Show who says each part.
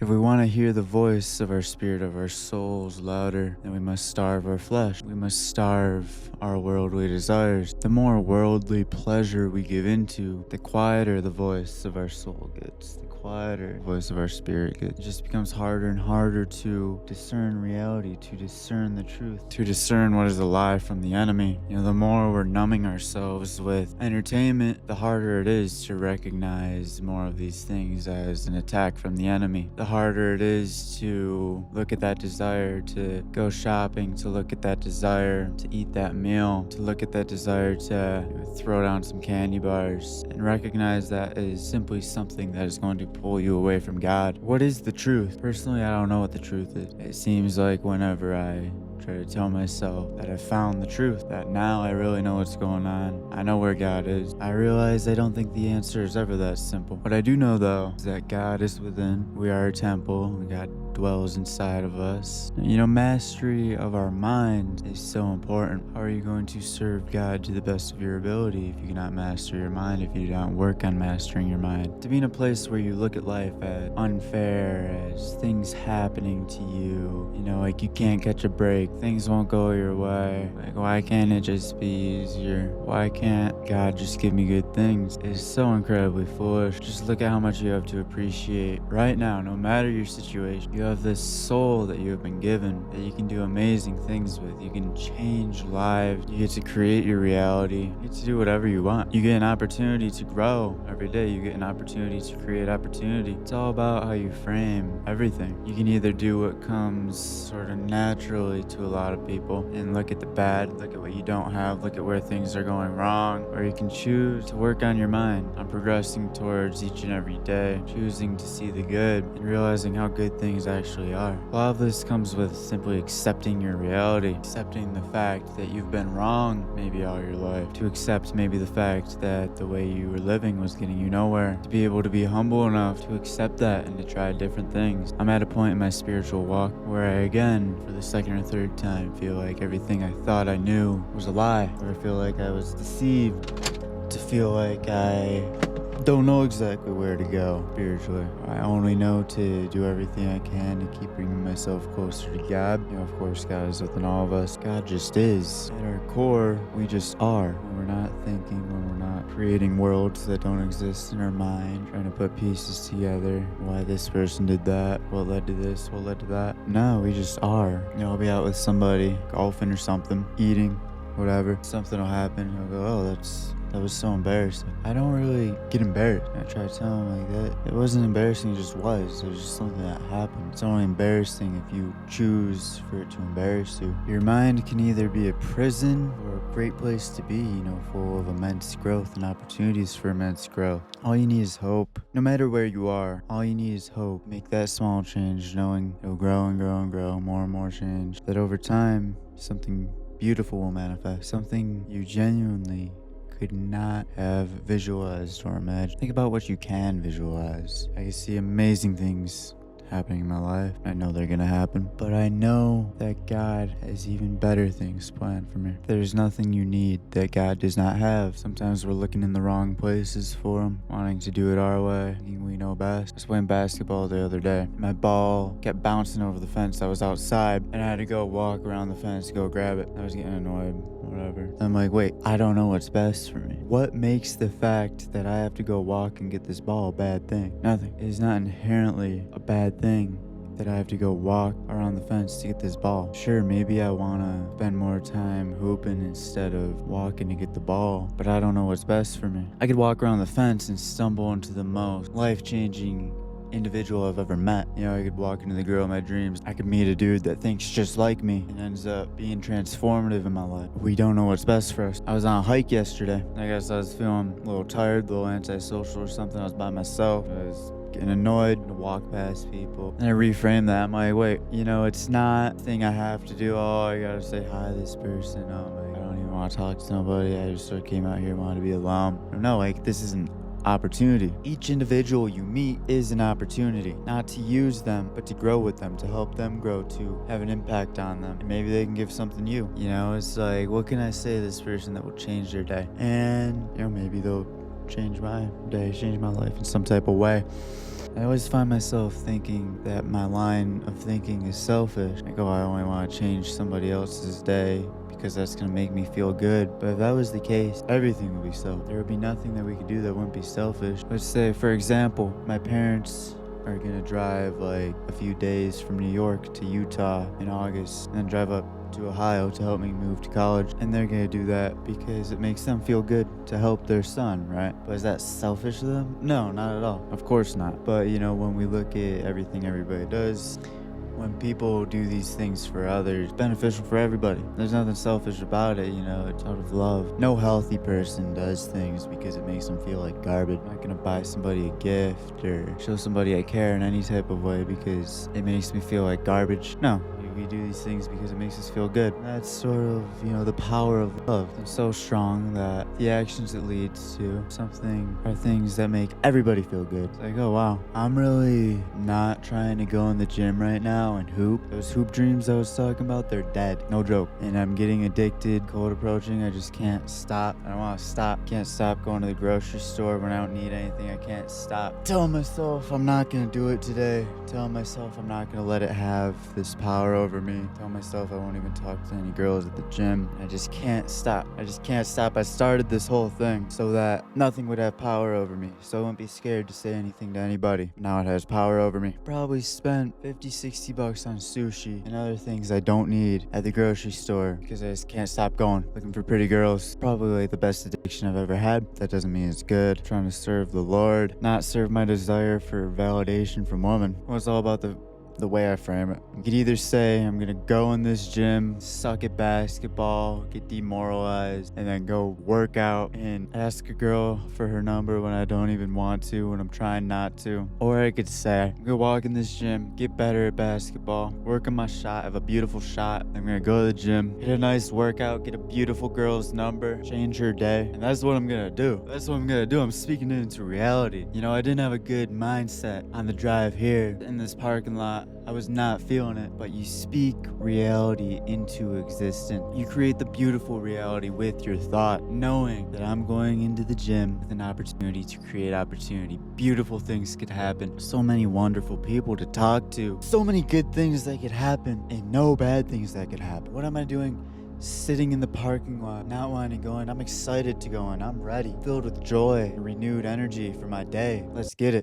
Speaker 1: If we want to hear the voice of our spirit, of our souls louder, then we must starve our flesh. We must starve our worldly desires. The more worldly pleasure we give into, the quieter the voice of our soul gets. The quieter the voice of our spirit gets. It just becomes harder and harder to discern reality, to discern the truth, to discern what is a lie from the enemy. The more we're numbing ourselves with entertainment, the harder it is to recognize more of these things as an attack from the enemy. The harder it is to look at that desire to go shopping, to look at that desire to eat that meal, to look at that desire to throw down some candy bars, and recognize that is simply something that is going to pull you away from God. What is the truth? Personally, I don't know what the truth is. It seems like whenever I try to tell myself that I found the truth, that now I really know what's going on, I know where God is, I realize I don't think the answer is ever that simple. What I do know though is that God is within. We are a temple. God dwells inside of us. Mastery of our mind is so important. How are you going to serve God to the best of your ability if you cannot master your mind, if you don't work on mastering your mind? To be in a place where you look at life as unfair, as things happening to you, like you can't catch a break, things won't go your way, like why can't it just be easier? Why can't God just give me good things? It's so incredibly foolish. Just look at how much you have to appreciate right now, no matter your situation. You have this soul that you have been given that you can do amazing things with. You can change lives. You get to create your reality. You get to do whatever you want. You get an opportunity to grow every day. You get an opportunity to create opportunity. It's all about how you frame everything. You can either do what comes sort of naturally to a lot of people and look at the bad, look at what you don't have, look at where things are going wrong, or you can choose to work on your mind, on progressing towards each and every day, choosing to see the good and realizing how good things actually are. A lot of this comes with simply accepting your reality, accepting the fact that you've been wrong maybe all your life, to accept maybe the fact that the way you were living was getting you nowhere, to be able to be humble enough to accept that and to try different things. I'm at a point in my spiritual walk where I again, for the second or third time, feel like everything I thought I knew was a lie, or I feel like I was deceived, to feel like I don't know exactly where to go spiritually. I only know to do everything I can to keep bringing myself closer to God. Of course, God is within all of us. God just is. At our core, we just are. When we're not thinking, when we're not creating worlds that don't exist in our mind, trying to put pieces together. Why this person did that? What led to this? What led to that? No, we just are. I'll be out with somebody, golfing or something, eating, whatever. Something will happen. I'll go, oh, that was so embarrassing. I don't really get embarrassed. I try to tell him like that. It wasn't embarrassing, it just was. It was just something that happened. It's only embarrassing if you choose for it to embarrass you. Your mind can either be a prison or a great place to be, full of immense growth and opportunities for immense growth. All you need is hope. No matter where you are, all you need is hope. Make that small change, knowing it'll grow and grow and grow, more and more change. That over time, something beautiful will manifest. Something you genuinely could not have visualized or imagined. Think about what you can visualize. I can see amazing things happening in my life. I know they're gonna happen, but I know that God has even better things planned for me. There's nothing you need that God does not have. Sometimes we're looking in the wrong places for Him, wanting to do it our way, thinking we know best. I was playing basketball the other day. My ball kept bouncing over the fence. I was outside and I had to go walk around the fence to go grab it. I was getting annoyed, whatever. I'm like, wait, I don't know what's best for me. What makes the fact that I have to go walk and get this ball a bad thing? Nothing. It is not inherently a bad thing that I have to go walk around the fence to get this ball. Sure, maybe I want to spend more time hooping instead of walking to get the ball, but I don't know what's best for me. I could walk around the fence and stumble into the most life-changing individual I've ever met. I could walk into the girl of my dreams. I could meet a dude that thinks just like me and ends up being transformative in my life. We don't know what's best for us. I was on a hike yesterday. I guess I was feeling a little tired, a little antisocial or something. I was by myself. I was getting annoyed to walk past people. And I reframed that. I'm like, wait, it's not a thing I have to do. Oh, I gotta say hi to this person. Oh, I don't even want to talk to somebody. I just sort of came out here, wanted to be alone. No, this isn't opportunity. Each individual you meet is an opportunity, not to use them, but to grow with them, to help them grow, to have an impact on them. And maybe they can give something you. It's like, what can I say to this person that will change their day? And, maybe they'll change my day, change my life in some type of way. I always find myself thinking that my line of thinking is selfish. Like, oh, I only want to change somebody else's day because that's going to make me feel good. But if that was the case, everything would be selfish. There would be nothing that we could do that wouldn't be selfish. Let's say, for example, my parents are gonna drive like a few days from New York to Utah in August and then drive up to Ohio to help me move to college. And they're gonna do that because it makes them feel good to help their son, right? But is that selfish of them? No, not at all. Of course not. But you know, when we look at everything everybody does, when people do these things for others, it's beneficial for everybody. There's nothing selfish about it, you know, it's out of love. No healthy person does things because it makes them feel like garbage. I'm not gonna buy somebody a gift or show somebody I care in any type of way because it makes me feel like garbage. No. We do these things because it makes us feel good. That's sort of, you know, the power of love. It's so strong that the actions it leads to something are things that make everybody feel good. It's like, oh wow, I'm really not trying to go in the gym right now and hoop. Those hoop dreams I was talking about, they're dead. No joke. And I'm getting addicted. Cold approaching. I just can't stop. I don't want to stop. Can't stop going to the grocery store when I don't need anything. I can't stop telling myself I'm not going to do it today. Telling myself I'm not going to let it have this power over me. Tell myself I won't even talk to any girls at the gym. I just can't stop. I just can't stop. I started this whole thing so that nothing would have power over me. So I wouldn't be scared to say anything to anybody. Now it has power over me. Probably spent 50, 60 bucks on sushi and other things I don't need at the grocery store because I just can't stop going. Looking for pretty girls. Probably like the best addiction I've ever had. That doesn't mean it's good. Trying to serve the Lord, not serve my desire for validation from women. Well, it's all about the way I frame it. You could either say I'm gonna go in this gym, suck at basketball, get demoralized, and then go work out and ask a girl for her number when I don't even want to, when I'm trying not to. Or I could say, I'm gonna walk in this gym, get better at basketball, work on my shot, have a beautiful shot. I'm gonna go to the gym, get a nice workout, get a beautiful girl's number, change her day. And that's what I'm gonna do. That's what I'm gonna do. I'm speaking it into reality. You know, I didn't have a good mindset on the drive here in this parking lot. I was not feeling it, but you speak reality into existence. You create the beautiful reality with your thought, knowing that I'm going into the gym with an opportunity to create opportunity. Beautiful things could happen. So many wonderful people to talk to. So many good things that could happen and no bad things that could happen. What am I doing? Sitting in the parking lot, not wanting to go in. I'm excited to go in. I'm ready, filled with joy and renewed energy for my day. Let's get it.